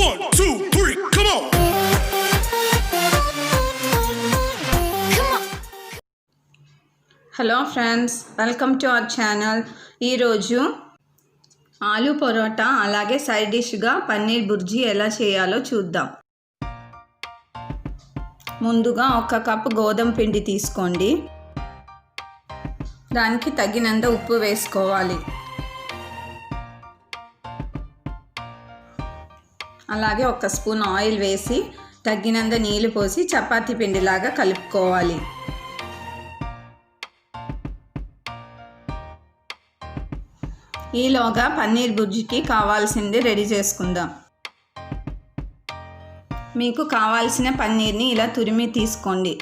1, 2, 3, come on! Hello friends, welcome to our channel. ఈరోజు ఆలూ పరోటా అలాగే side డిష్గా paneer bhurji ఎలా చేయాలో చూద్దాం. ముందుగా 1 కప్పు గోధుమ పిండి తీసుకోండి. దానికి తగినంత ఉప్పు వేసుకోవాలి. అలాగే 1 స్పూన్ ఆయిల్ వేసి తగినంత నీళ్లు పోసి చపాతీ పిండిలాగా కలుపుకోవాలి. ఈలోగా పన్నీర్ బుర్జీకి కావాల్సింది రెడీ చేసుకుందాం. మీకు కావాల్సిన పన్నీర్ని ఇలా తురిమి తీసుకోండి.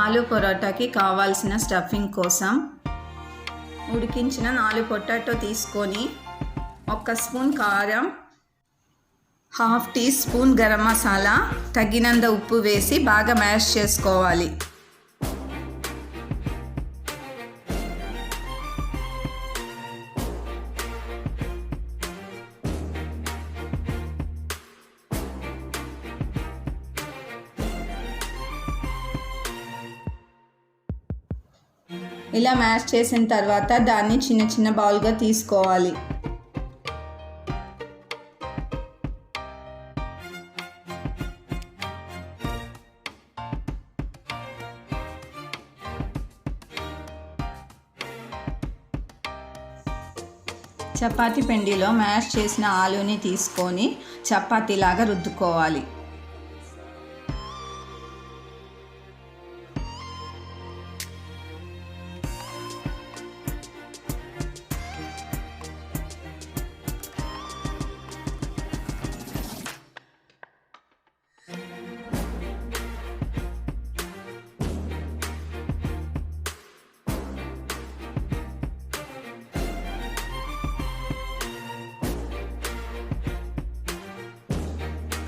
ఆలూ పరోటాకి కావాల్సిన స్టఫింగ్ కోసం ఉడికించిన 4 పొటాటో తీసుకొని 1 స్పూన్ కారం, ½ టీ స్పూన్ గరం మసాలా, తగినంత ఉప్పు వేసి బాగా మ్యాష్ చేసుకోవాలి. ఇలా మ్యాష్ చేసిన తర్వాత దాన్ని చిన్న చిన్న బౌల్గా తీసుకోవాలి. చపాతీ పిండిలో మ్యాష్ చేసిన ఆలూని తీసుకొని చపాతీలాగా రుద్దుకోవాలి.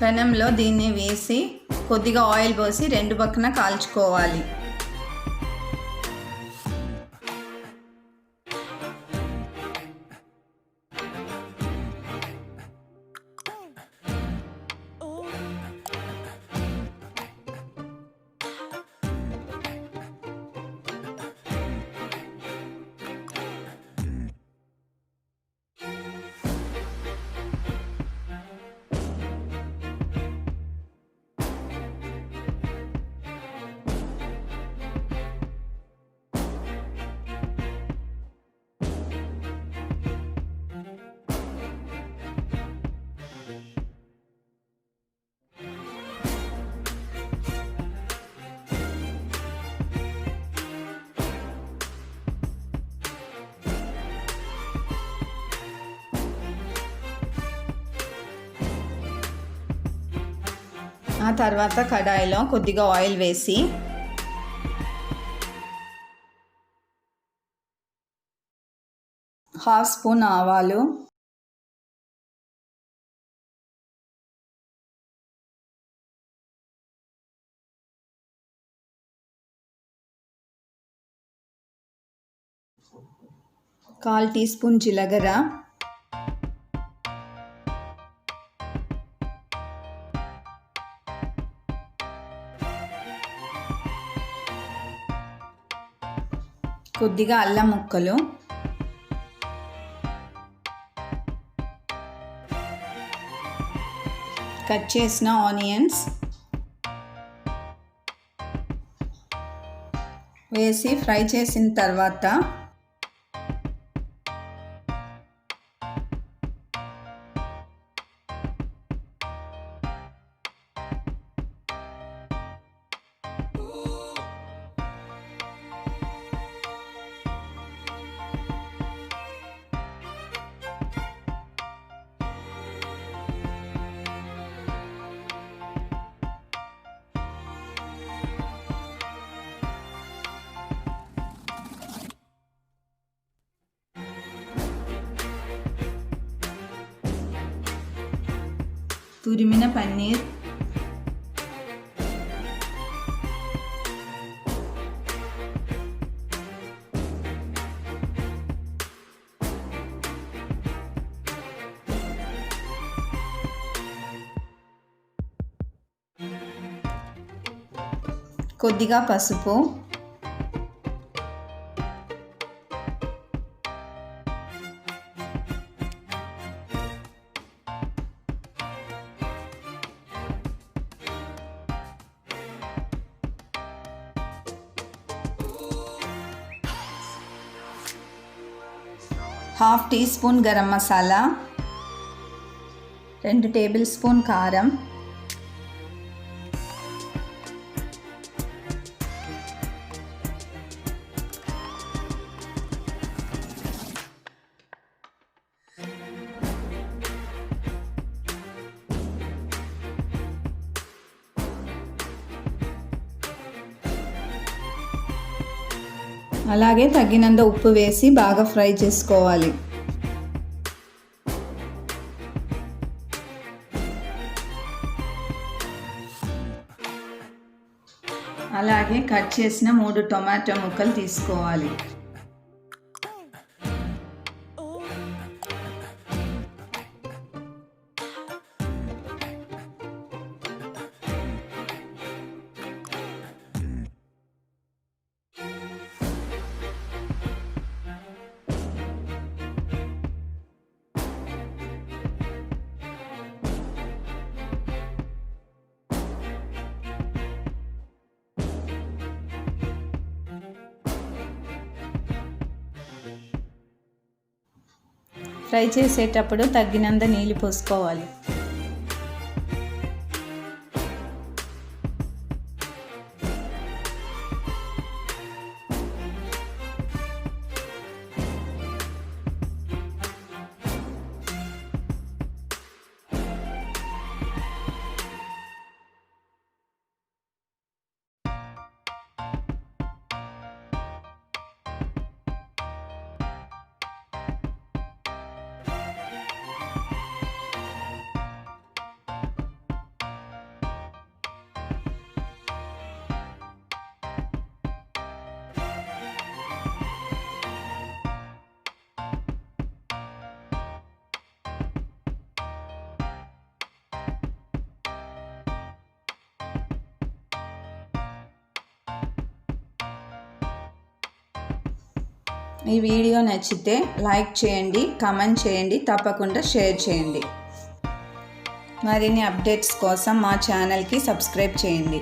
పెనంలో దీన్ని వేసి కొద్దిగా ఆయిల్ పోసి 2 పక్కన కాల్చుకోవాలి. ఆ తర్వాత కడాయిలో కొద్దిగా ఆయిల్ వేసి ½ స్పూన్ ఆవాలు, ½ టీ స్పూన్ జీలకర్ర, కొద్దిగా అల్లం ముక్కలు, కట్ చేసిన ఆనియన్స్ వేసి ఫ్రై చేసిన తర్వాత తురిమిన పన్నీర్, కొద్దిగా పసుపు, half teaspoon garam masala, 2 tablespoon కారం, అలాగే తగినంత ఉప్పు వేసి బాగా ఫ్రై చేసుకోవాలి. అలాగే కట్ చేసిన 3 టొమాటో ముక్కలు తీసుకోవాలి. ఫ్రై చేసేటప్పుడు తగినంత నీళ్ళు పోసుకోవాలి. ఈ వీడియో నచ్చితే లైక్ చేయండి, కామెంట్ చేయండి, తప్పకుండా షేర్ చేయండి. మరిన్ని అప్డేట్స్ కోసం మా ఛానల్కి సబ్స్క్రైబ్ చేయండి.